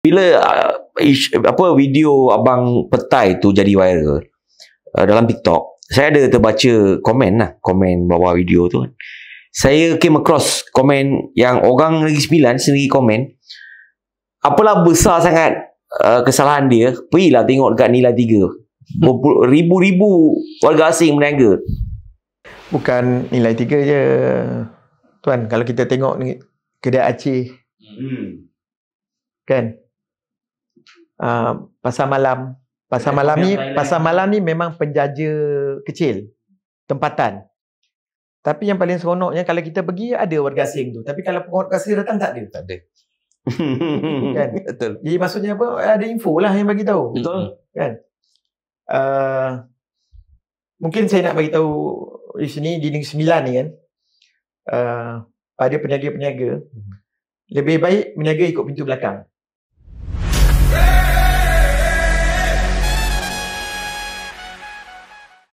Bila video abang petai tu jadi viral dalam TikTok, saya ada terbaca komen bawah video tu. Saya came across komen yang orang Negeri Sembilan sendiri komen, apalah besar sangat kesalahan dia, pergilah tengok dekat Nilai 3. Ribu-ribu warga asing berniaga. Bukan Nilai 3 je, Tuan. Kalau kita tengok ni, kedai Aceh, kan, pasar malam ni memang penjaja kecil, tempatan. Tapi yang paling seronoknya kalau kita pergi ada warga asing tu. Tapi kalau warga asing datang tak ada. Kan? Betul. Jadi maksudnya apa? Ada info lah yang bagi tahu. Betul. Kan? Mungkin saya nak bagi tahu di sini di Negeri Sembilan ni kan, pada peniaga-peniaga lebih baik meniaga ikut pintu belakang.